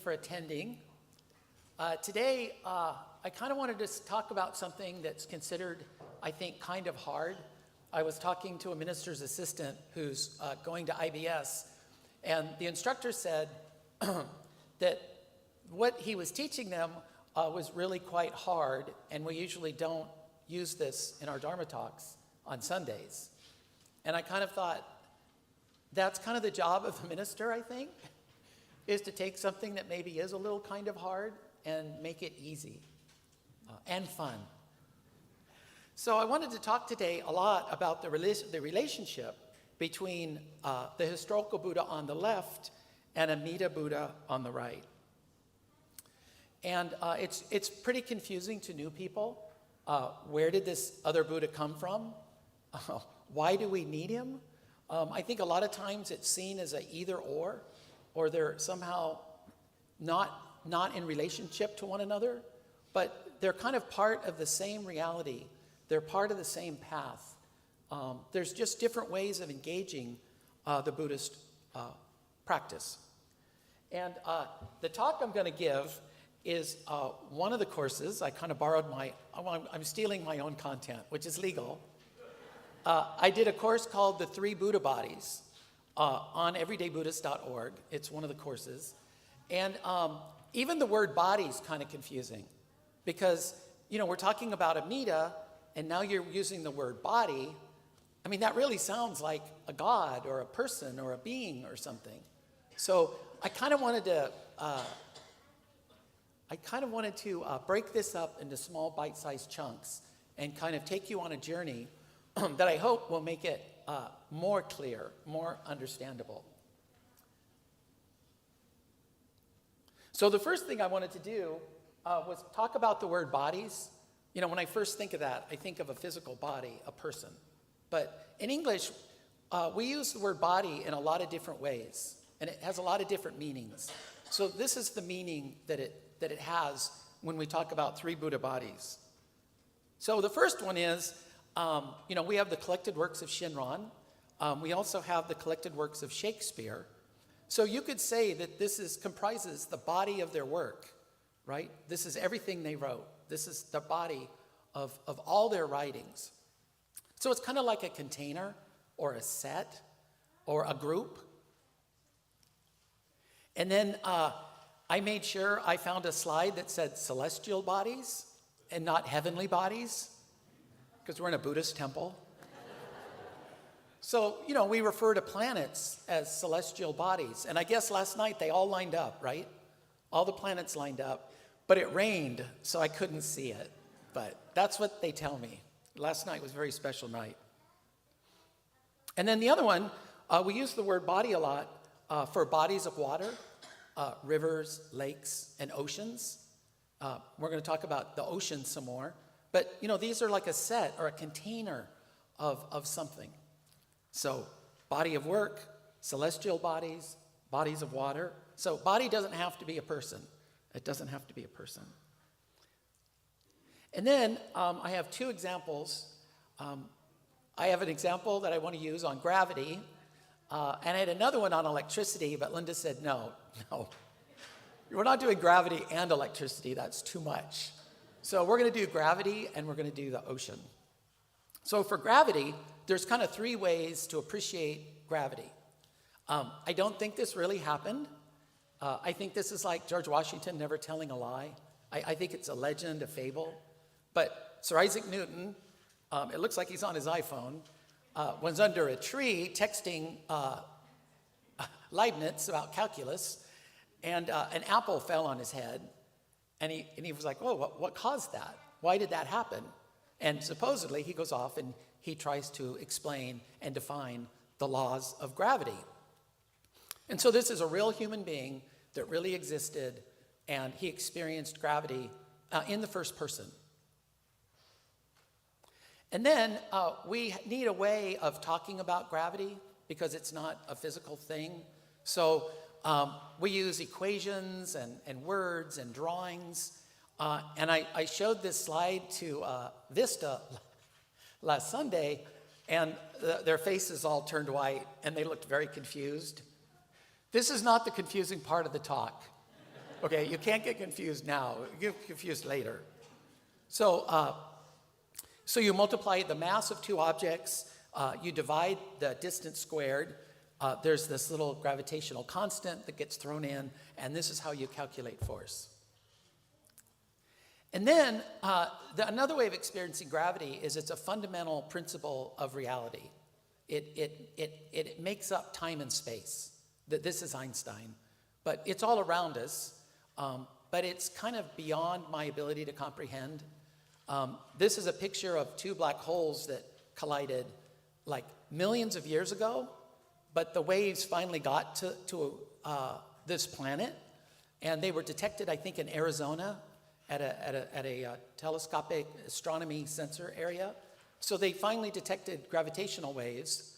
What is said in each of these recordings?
for attending. Today, I kind of wanted to talk about something that's considered, I think, kind of hard. I was talking to a minister's assistant who's going to IBS, and the instructor said that what he was teaching them was really quite hard, and we usually don't use this in our Dharma talks on Sundays. And I kind of thought, that's kind of the job of a minister, I think, is to take something that maybe is a little kind of hard and make it easy and fun. So I wanted to talk today a lot about the relationship between the historical Buddha on the left and Amida Buddha on the right. And it's pretty confusing to new people. Where did this other Buddha come from? Why do we need him? I think a lot of times it's seen as a either or they're somehow not in relationship to one another, but they're kind of part of the same reality. They're part of the same path. There's just different ways of engaging the Buddhist practice. And the talk I'm going to give is one of the courses. I kind of borrowed I'm stealing my own content, which is legal. I did a course called The Three Buddha Bodies on everydaybuddhist.org. It's one of the courses. And even the word body is kind of confusing because, we're talking about Amida, and now you're using the word body. I mean, that really sounds like a god or a person or a being or something. So I kind of wanted to break this up into small bite-sized chunks and kind of take you on a journey that I hope will make it more clear, more understandable. So the first thing I wanted to do was talk about the word bodies. When I first think of that, I think of a physical body, a person. But in English, we use the word body in a lot of different ways, and it has a lot of different meanings. So this is the meaning that it has when we talk about three Buddha bodies. So the first one is, we have the collected works of Shinran. We also have the collected works of Shakespeare. So you could say that this comprises the body of their work, right? This is everything they wrote. This is the body of all their writings. So it's kind of like a container or a set or a group. And then I made sure I found a slide that said celestial bodies and not heavenly bodies, because we're in a Buddhist temple. So, we refer to planets as celestial bodies. And I guess last night they all lined up, right? All the planets lined up. But it rained, so I couldn't see it. But that's what they tell me. Last night was a very special night. And then the other one, we use the word body a lot for bodies of water, rivers, lakes, and oceans. We're going to talk about the ocean some more. But, these are like a set or a container of something. So, body of work, celestial bodies, bodies of water. So, body doesn't have to be a person. It doesn't have to be a person. And then I have two examples. I have an example that I want to use on gravity. And I had another one on electricity, but Linda said, no. We're not doing gravity and electricity. That's too much. So we're going to do gravity, and we're going to do the ocean. So for gravity, there's kind of three ways to appreciate gravity. I don't think this really happened. I think this is like George Washington never telling a lie. I think it's a legend, a fable. But Sir Isaac Newton, it looks like he's on his iPhone, was under a tree texting Leibniz about calculus, and an apple fell on his head. And he was like, oh, what caused that? Why did that happen? And supposedly he goes off and he tries to explain and define the laws of gravity. And so this is a real human being that really existed, and he experienced gravity in the first person. And then we need a way of talking about gravity because it's not a physical thing. So we use equations and words and drawings. And I showed this slide to Vista last Sunday, and their faces all turned white, and they looked very confused. This is not the confusing part of the talk. Okay, you can't get confused now. You get confused later. So you multiply the mass of two objects, you divide the distance squared. There's this little gravitational constant that gets thrown in, and this is how you calculate force. And then another way of experiencing gravity is it's a fundamental principle of reality. It makes up time and space. This is Einstein, but it's all around us. But it's kind of beyond my ability to comprehend. This is a picture of two black holes that collided like millions of years ago, but the waves finally got to this planet, and they were detected, I think, in Arizona at a telescopic astronomy sensor area. So they finally detected gravitational waves.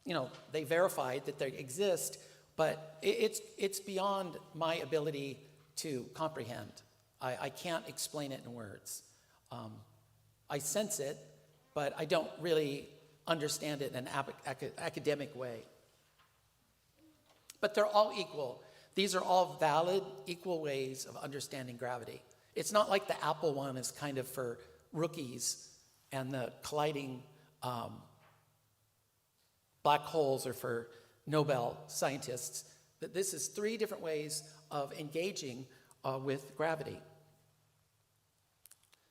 You know, they verified that they exist, but it's beyond my ability to comprehend. I can't explain it in words. I sense it, but I don't really understand it in an academic way. But they're all equal. These are all valid, equal ways of understanding gravity. It's not like the Apple one is kind of for rookies and the colliding black holes are for Nobel scientists. That this is three different ways of engaging with gravity.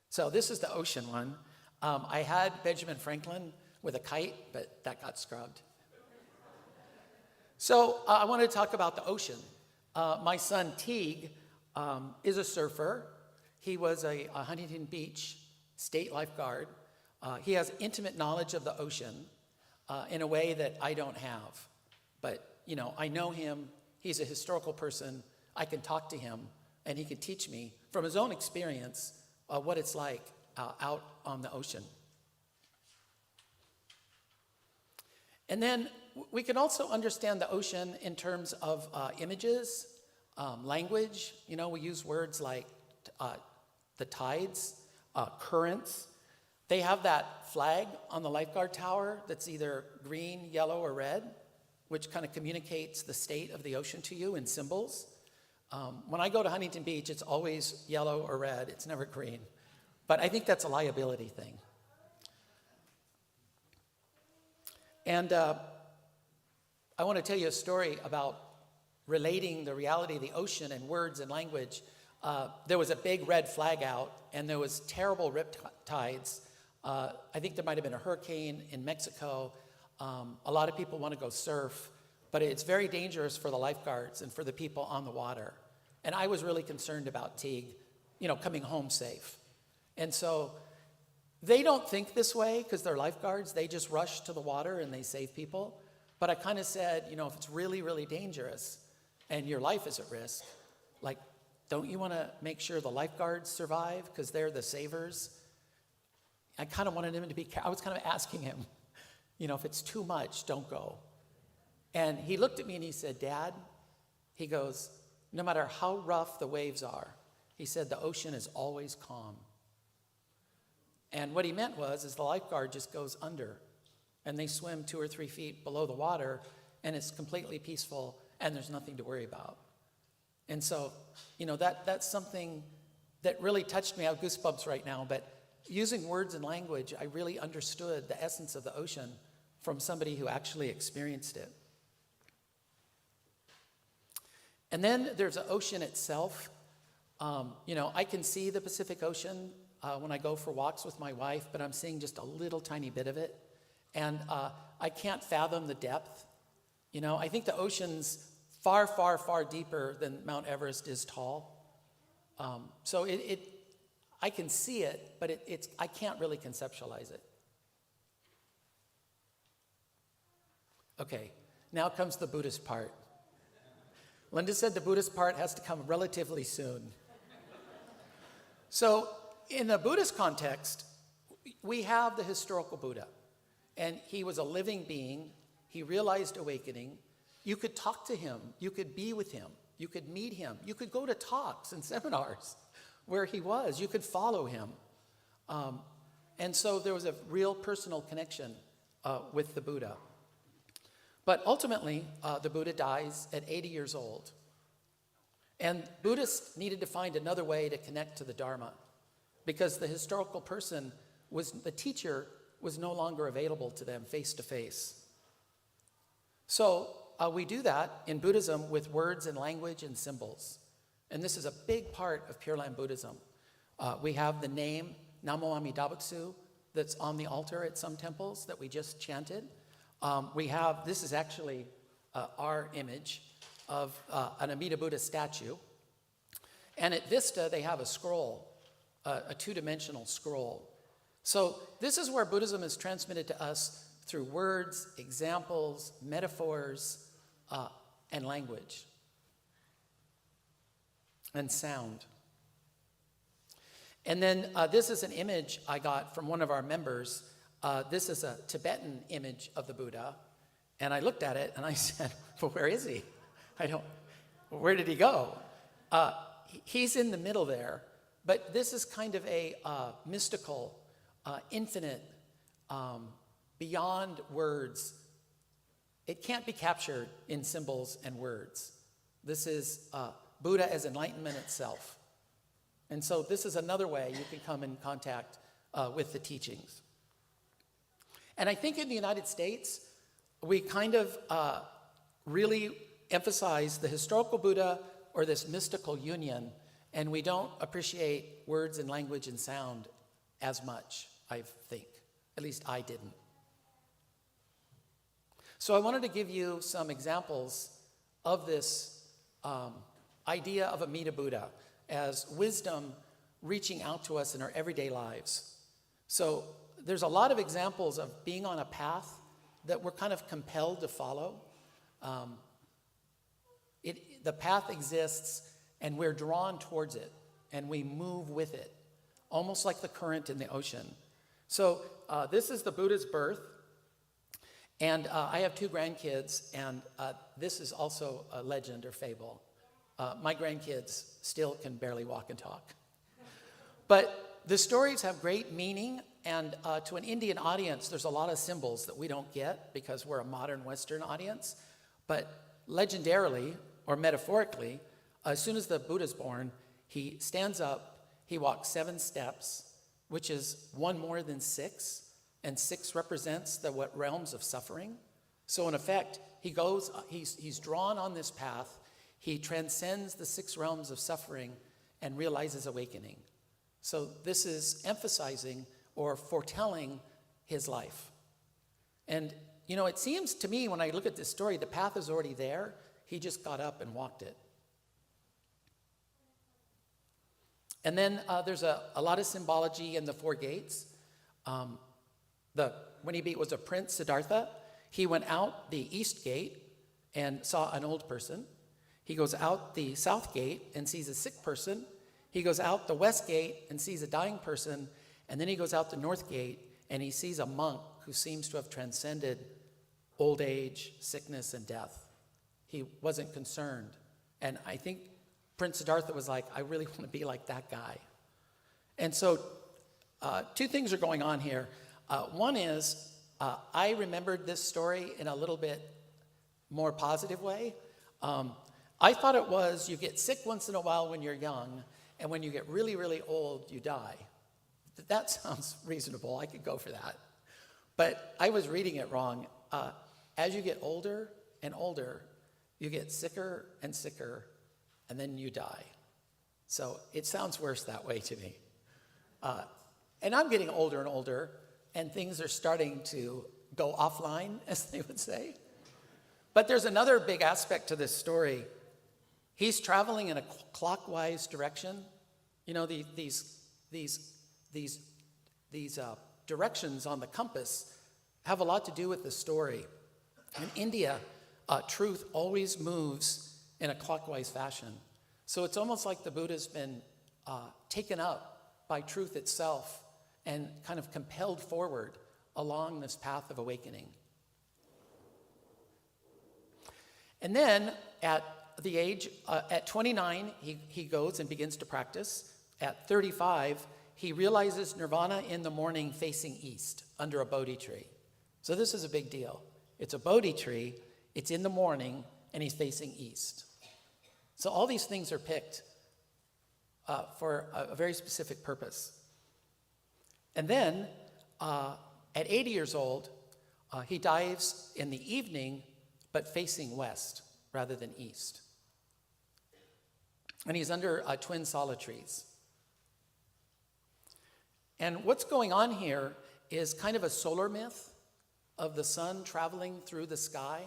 So this is the ocean one. I had Benjamin Franklin with a kite, but that got scrubbed. So I wanted to talk about the ocean. My son Teague is a surfer. He was a Huntington Beach state lifeguard. He has intimate knowledge of the ocean in a way that I don't have. But, you know, I know him. He's a historical person. I can talk to him, and he can teach me from his own experience what it's like out on the ocean. And then we can also understand the ocean in terms of images, language. You know, we use words like the tides, currents. They have that flag on the lifeguard tower that's either green, yellow, or red, which kind of communicates the state of the ocean to you in symbols. When I go to Huntington Beach, it's always yellow or red. It's never green. But I think that's a liability thing. And I want to tell you a story about relating the reality of the ocean and words and language. There was a big red flag out, and there was terrible rip tides. I think there might have been a hurricane in Mexico. A lot of people want to go surf, but it's very dangerous for the lifeguards and for the people on the water. And I was really concerned about Teague, you know, coming home safe. And so they don't think this way because they're lifeguards. They just rush to the water and they save people. But I kind of said, you know, if it's really, really dangerous and your life is at risk, like, don't you want to make sure the lifeguards survive because they're the savers? I kind of wanted him to be, I was kind of asking him, you know, if it's too much, don't go. And he looked at me and he said, Dad, he goes, no matter how rough the waves are, he said, the ocean is always calm. And what he meant is the lifeguard just goes under and they swim 2 or 3 feet below the water and it's completely peaceful and there's nothing to worry about. And so, you know, that's something that really touched me. I have goosebumps right now, but using words and language, I really understood the essence of the ocean from somebody who actually experienced it. And then there's the ocean itself. You know, I can see the Pacific Ocean when I go for walks with my wife, but I'm seeing just a little tiny bit of it. And I can't fathom the depth. You know, I think the ocean's far, far, far deeper than Mount Everest is tall. So I can see it, but I can't really conceptualize it. Okay, now comes the Buddhist part. Linda said the Buddhist part has to come relatively soon. So in the Buddhist context, we have the historical Buddha, and he was a living being. He realized awakening. You could talk to him. You could be with him. You could meet him. You could go to talks and seminars where he was. You could follow him. And so there was a real personal connection with the Buddha. But ultimately, the Buddha dies at 80 years old. And Buddhists needed to find another way to connect to the Dharma because the historical person the teacher was no longer available to them face to face. So we do that in Buddhism with words and language and symbols. And this is a big part of Pure Land Buddhism. We have the name Namo Amida Butsu that's on the altar at some temples that we just chanted. This is actually our image of an Amida Buddha statue. And at Vista, they have a scroll, a two-dimensional scroll. So this is where Buddhism is transmitted to us through words, examples, metaphors, and language, and sound. And then this is an image I got from one of our members. This is a Tibetan image of the Buddha. And I looked at it and I said, well, where is he? Where did he go? He's in the middle there. But this is kind of a mystical, infinite, beyond words. It can't be captured in symbols and words. This is Buddha as enlightenment itself. And so this is another way you can come in contact with the teachings. And I think in the United States, we kind of really emphasize the historical Buddha or this mystical union, and we don't appreciate words and language and sound as much, I think. At least I didn't. So I wanted to give you some examples of this idea of Amida Buddha as wisdom reaching out to us in our everyday lives. So there's a lot of examples of being on a path that we're kind of compelled to follow. The path exists and we're drawn towards it and we move with it, almost like the current in the ocean. So this is the Buddha's birth. And I have 2 grandkids, and this is also a legend or fable. My grandkids still can barely walk and talk. But the stories have great meaning, and to an Indian audience, there's a lot of symbols that we don't get because we're a modern Western audience. But legendarily, or metaphorically, as soon as the Buddha's born, he stands up, he walks 7 steps, which is 1 more than 6, and 6 represents the realms of suffering. So in effect, he's drawn on this path. He transcends the 6 realms of suffering and realizes awakening. So this is emphasizing or foretelling his life. And, it seems to me when I look at this story, the path is already there. He just got up and walked it. And then there's a lot of symbology in the 4 gates. When he was a prince, Siddhartha, he went out the east gate and saw an old person. He goes out the south gate and sees a sick person. He goes out the west gate and sees a dying person. And then he goes out the north gate and he sees a monk who seems to have transcended old age, sickness, and death. He wasn't concerned. And I think Prince Siddhartha was like, I really want to be like that guy. And so 2 things are going on here. One is, I remembered this story in a little bit more positive way. I thought it was you get sick once in a while when you're young, and when you get really, really old, you die. That sounds reasonable. I could go for that. But I was reading it wrong. As you get older and older, you get sicker and sicker, and then you die. So it sounds worse that way to me. And I'm getting older and older, and things are starting to go offline, as they would say. But there's another big aspect to this story. He's traveling in a clockwise direction. These directions on the compass have a lot to do with the story. In India, truth always moves in a clockwise fashion. So it's almost like the Buddha's been taken up by truth itself and kind of compelled forward along this path of awakening. And then at the age, at 29, he goes and begins to practice. At 35, he realizes nirvana in the morning facing east under a Bodhi tree. So this is a big deal. It's a Bodhi tree, it's in the morning, and he's facing east. So all these things are picked for a very specific purpose. And then at 80 years old, he dives in the evening, but facing west rather than east. And he's under twin solid trees. And what's going on here is kind of a solar myth of the sun traveling through the sky.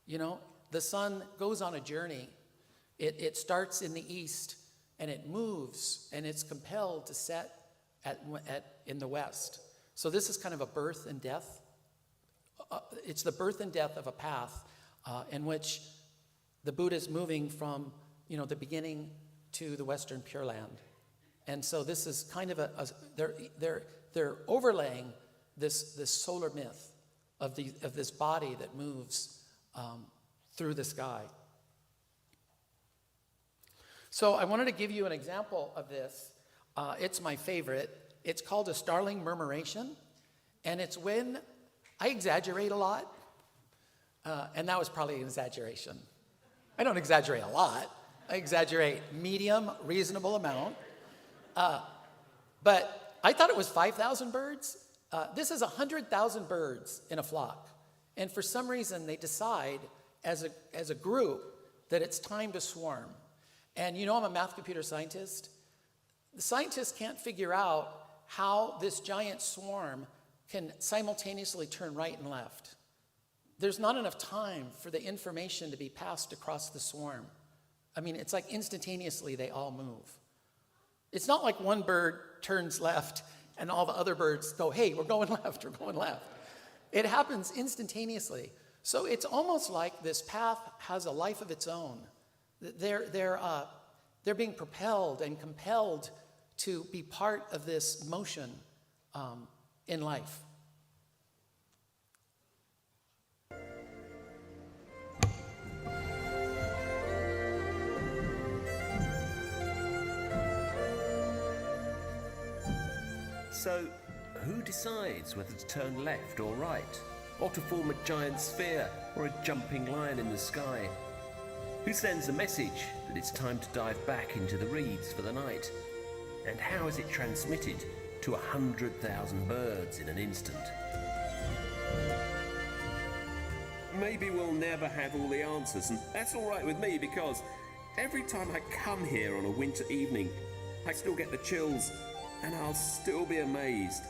You know, the sun goes on a journey. It starts in the east, and it moves, and it's compelled to set in the west. So this is kind of a birth and death. It's the birth and death of a path in which the Buddha is moving from, you know, the beginning to the Western Pure Land. And so this is kind of they're overlaying this solar myth of this body that moves through the sky. So I wanted to give you an example of this. It's my favorite. It's called a starling murmuration, and it's when I exaggerate a lot, and that was probably an exaggeration. I don't exaggerate a lot. I exaggerate medium, reasonable amount. But I thought it was 5,000 birds. This is 100,000 birds in a flock. And for some reason, they decide as a group that it's time to swarm. And you know I'm a math computer scientist. The scientists can't figure out how this giant swarm can simultaneously turn right and left. There's not enough time for the information to be passed across the swarm. I mean, it's like instantaneously they all move. It's not like one bird turns left and all the other birds go, hey, we're going left, we're going left. It happens instantaneously. So it's almost like this path has a life of its own. They're being propelled and compelled to be part of this motion in life. So, who decides whether to turn left or right, or to form a giant sphere or a jumping line in the sky? Who sends a message that it's time to dive back into the reeds for the night? And how is it transmitted to 100,000 birds in an instant? Maybe we'll never have all the answers, and that's all right with me, because every time I come here on a winter evening, I still get the chills, and I'll still be amazed,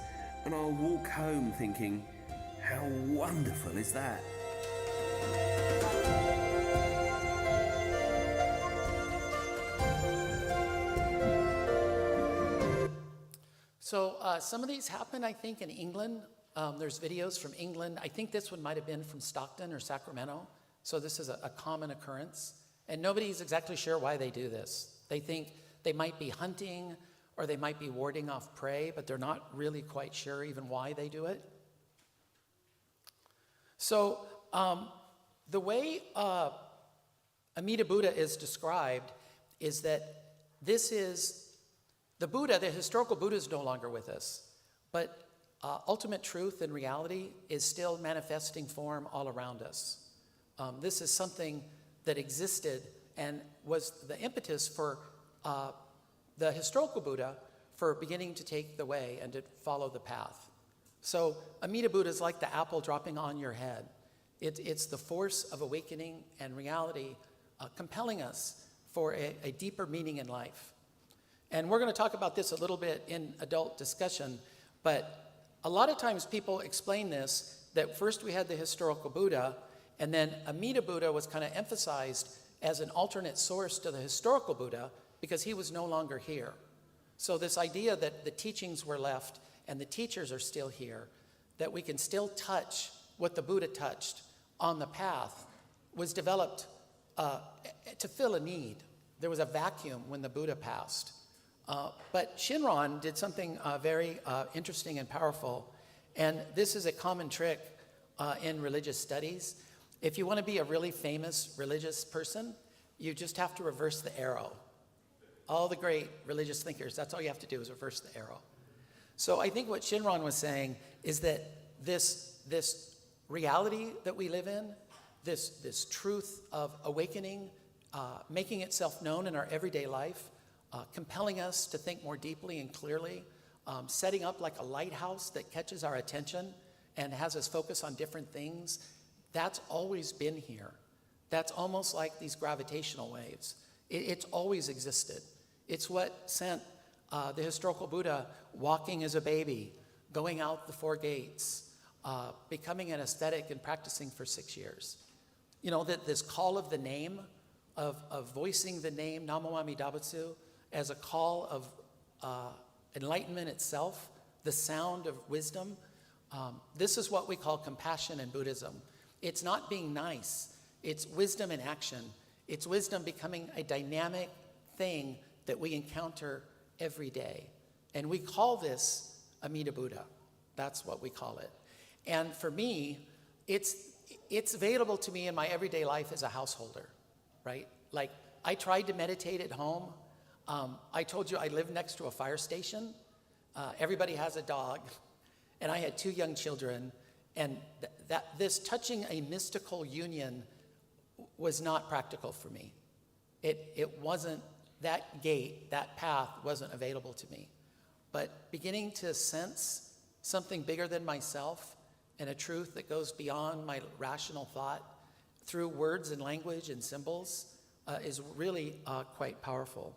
and I'll walk home thinking, how wonderful is that? So some of these happen, I think, in England. There's videos from England. I think this one might have been from Stockton or Sacramento. So this is a common occurrence. And nobody's exactly sure why they do this. They think they might be hunting or they might be warding off prey, but they're not really quite sure even why they do it. So the way Amida Buddha is described is that this is the Buddha, the historical Buddha, is no longer with us, but ultimate truth and reality is still manifesting form all around us. This is something that existed and was the impetus for the historical Buddha for beginning to take the way and to follow the path. So Amida Buddha is like the apple dropping on your head. It's the force of awakening and reality compelling us for a deeper meaning in life. And we're going to talk about this a little bit in adult discussion, but a lot of times people explain this, that first we had the historical Buddha, and then Amida Buddha was kind of emphasized as an alternate source to the historical Buddha because he was no longer here. So this idea that the teachings were left and the teachers are still here, that we can still touch what the Buddha touched on the path, was developed to fill a need. There was a vacuum when the Buddha passed. But Shinran did something very interesting and powerful, and this is a common trick in religious studies. If you want to be a really famous religious person, you just have to reverse the arrow. All the great religious thinkers, that's all you have to do is reverse the arrow. So I think what Shinran was saying is that this reality that we live in, this truth of awakening making itself known in our everyday life, compelling us to think more deeply and clearly, setting up like a lighthouse that catches our attention and has us focus on different things. That's always been here. That's almost like these gravitational waves. It's always existed. It's what sent the historical Buddha walking as a baby, going out the 4 gates, becoming an ascetic and practicing for 6 years. You know, that this call of the name, of voicing the name Namo Amida Butsu as a call of enlightenment itself, the sound of wisdom. This is what we call compassion in Buddhism. It's not being nice. It's wisdom in action. It's wisdom becoming a dynamic thing that we encounter every day. And we call this Amida Buddha. That's what we call it. And for me, it's available to me in my everyday life as a householder, right? Like, I tried to meditate at home. I told you I live next to a fire station. Everybody has a dog. And I had 2 young children. And this touching a mystical union was not practical for me. It wasn't, that gate, that path wasn't available to me. But beginning to sense something bigger than myself and a truth that goes beyond my rational thought through words and language and symbols is really quite powerful.